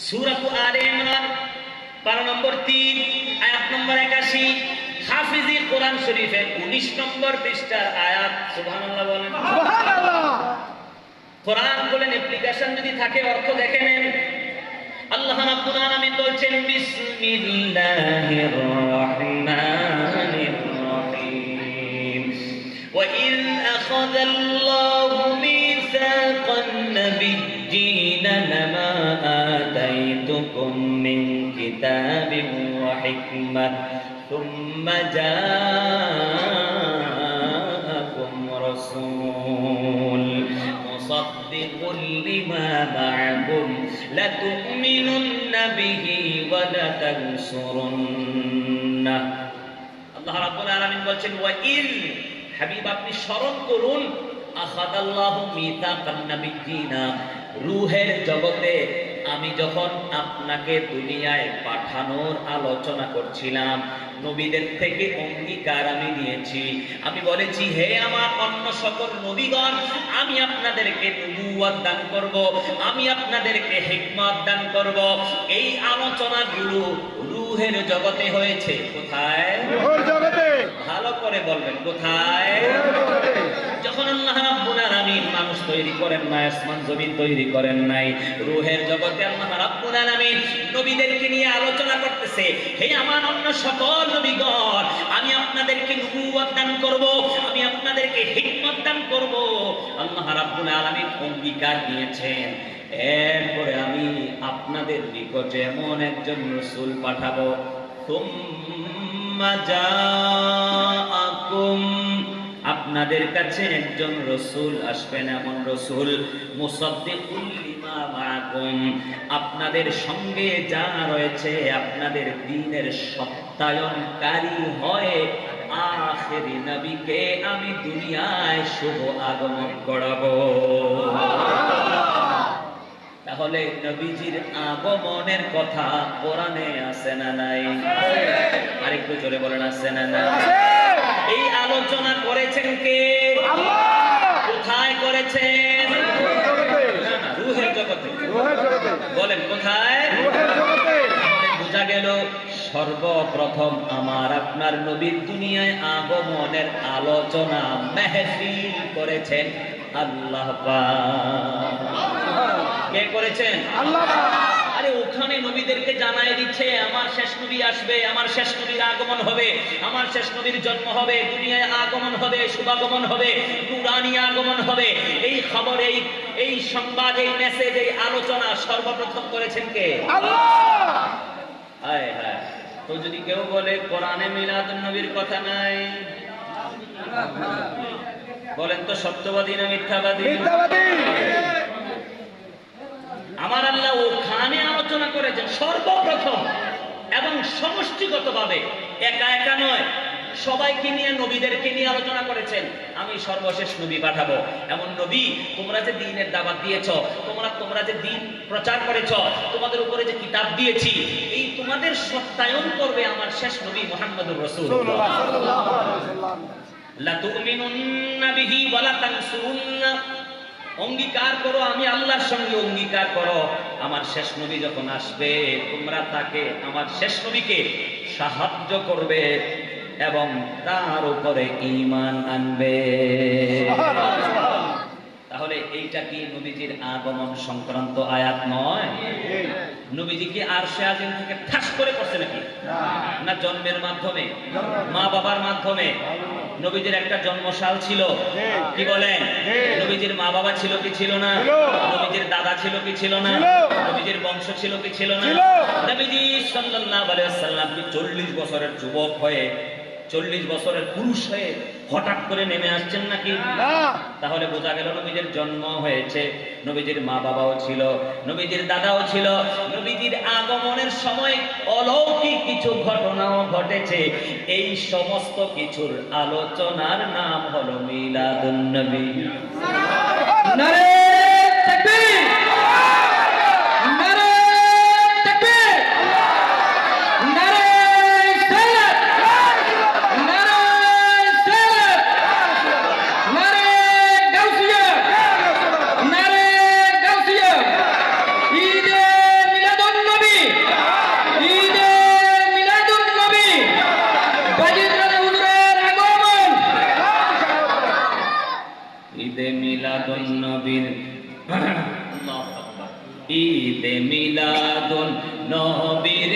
সূরা আলে ইমরান পারা নম্বর 3 আয়াত নম্বর 81, হাফিজি কোরআন শরীফের 19 নম্বর পৃষ্ঠার আয়াত। সুবহানাল্লাহ বলেন। সুবহানাল্লাহ। কোরআন বলেন অ্যাপ্লিকেশন যদি থাকে অর্থ দেখে নেন। আল্লাহ রাব্বুল আলামিন বলছেন বিসমিল্লাহির রহমানির রহিম ওয়া ইয আখাযাল্লাহু মিসাকান নাবিয়্যিনা লামা আতাইতুকুম মিন কিতাবিন ওয়া হিকমাহ সুম্মা জাআকুম রাসূল মুসাদ্দিকুন লিমা মা'আকুম লাতু'মিনুন্না বিহি ওয়া লাতানসুরুন্নাহ। আল্লাহ রাব্বুল আলামিন বলছেন ওয়া ইল, হাবিব আপনি স্মরণ করুন, আখাযাল্লাহু মিসাকান নাবিয়্যিনা, রূহের জগতে আমি যখন আপনাকে দুনিয়ায় পাঠানোর আলোচনা করছিলাম, নবীদের থেকে অঙ্গীকার আমি নিয়েছি। আমি বলেছি হে আমার অন্য সকল নবীগণ, আমি আপনাদেরকে নবুয়ত দান করব, আমি আপনাদেরকে হিকমত দান করব। এই আলোচনাগুলো রূহের জগতে হয়েছে। কোথায়? রূহের জগতে। ভালো করে বলবেন কোথায়? যখন আল্লাহ রাব্বুল আলামিন মানুষ তৈরি করেন না, আসমান জমিন তৈরি করেন নাই, রূহের জগতে আল্লাহ রাব্বুল আলামিন নবীদেরকে নিয়ে আলোচনা করতেছে। হে আমার অন্য সকল নবীগণ, আমি আপনাদেরকে নবুয়ত দান করব, আমি আপনাদেরকে হিকমত দান করব। আল্লাহ রাব্বুল আলামিন অঙ্গীকার নিয়েছেন। এরপরে আমি আপনাদের নিকটে এমন একজন রাসূল পাঠাবো, সুম্মা জাআকুম, আপনাদের কাছে একজন রাসূল আসবেন, এমন রাসূল মুসাদ্দিকুল লিমা মা'আকুম, আপনাদের সঙ্গে যা রয়েছে আপনাদের দ্বীনের সত্যায়নকারী হয়ে আখেরি নবীকে আমি দুনিয়ায় শুভ আগমন করাবো। তাহলে নবীজির আগমনের কথা কোরআনে আছে না নাই? আরেকটু জোরে বলেন আছে না নাই? এই আলোচনা করেছেন কে? আল্লাহ। কোথায় করেছেন? রূহের জগতে। বলেন কোথায়? রূহের জগতে। বোঝা গেল সর্বপ্রথম আমার আপনার নবীর দুনিয়ায় আগমনের আলোচনা মেহফিল করেছেন আল্লাহ পাক। কে করেছেন? আল্লাহ পাক। আরে ওখানে নবীদেরকে জানাই দিচ্ছে আমার শেষ নবী আসবে, আমার শেষ নবীর আগমন হবে, আমার শেষ নবীর জন্ম হবে, দুনিয়ায় আগমন হবে, শুভাগমন হবে, নূরানী আগমন হবে। এই খবর, এই সংবাদ, এই মেসেজ, এই আলোচনা সর্বপ্রথম করেছেন কে? আল্লাহ। হায় হায়। তো যদি কেউ বলে কোরআনে মিলাদুন নবীর কথা নাই, বলেন তো সত্যবাদী না মিথ্যাবাদী? মিথ্যাবাদী। আমার আল্লাহ ওখানে আলোচনা করেছেন সর্বপ্রথম এবং সমষ্টিগতভাবে, একা একা নয়, সবাইকে নিয়ে, নবীদেরকে নিয়ে আলোচনা করেছেন। আমি সর্বশেষ নবী পাঠাবো, এমন নবী তোমরা যে দ্বীনের দাওয়াত দিয়েছো, তোমরা যে দ্বীন প্রচার করেছো, তোমাদের উপরে যে কিতাব দিয়েছি, এই তোমাদের সত্যায়ন করবে আমার শেষ নবী মুহাম্মদুর রাসূলুল্লাহ সাল্লাল্লাহু আলাইহি ওয়াসাল্লাম। লা তুমিনুন্না বিহি ওয়া লা তানসুরুন্না, অঙ্গীকার করো, আমি আল্লাহর সঙ্গে অঙ্গীকার করো, আমার শেষ নবী যখন আসবে তোমরা তাকে, আমার শেষ নবীকে সাহায্য করবে এবং তার উপরে ঈমান আনবে। তাহলে এইটা কি নবীজির আগমন সংক্রান্ত আয়াত নয়? নবীজি কি আরশে আজিম থেকে ঠাস করে পড়ছে নাকি? না, জন্মের মাধ্যমে, মা বাবার মাধ্যমে। নবীজির একটা জন্মসাল ছিল, কি বলেন? নবীজির মা বাবা ছিল কি ছিল না? নবীজির দাদা ছিল কি ছিল না? নবীজির বংশ ছিল কি ছিল না? নবীজি সাল্লাল্লাহু আলাইহি ওয়াসাল্লাম 40 বছরের যুবক হয়ে, 40 বছরের পুরুষ হয়ে হঠাৎ করে নেমে আসছেন নাকি? তাহলে বোঝা গেল নবীজির জন্ম হয়েছে, নবীজির মা বাবাও ছিল, নবীজির দাদাও ছিল। নবীজির আগমনের সময় অলৌকিক কিছু ঘটনাও ঘটেছে। এই সমস্ত কিছুর আলোচনার নাম হলো মিলাদুন নবী। নারে তাকবীর, নারে তাকবীর, নারে সালাত, নারে সালাত, নারে গাউসিয়া, নারে গাউসিয়া। ঈদে মিলাদুন মিলাদুন নবীর আল্লাহু আকবার ঈদে মিলাদুন নবীর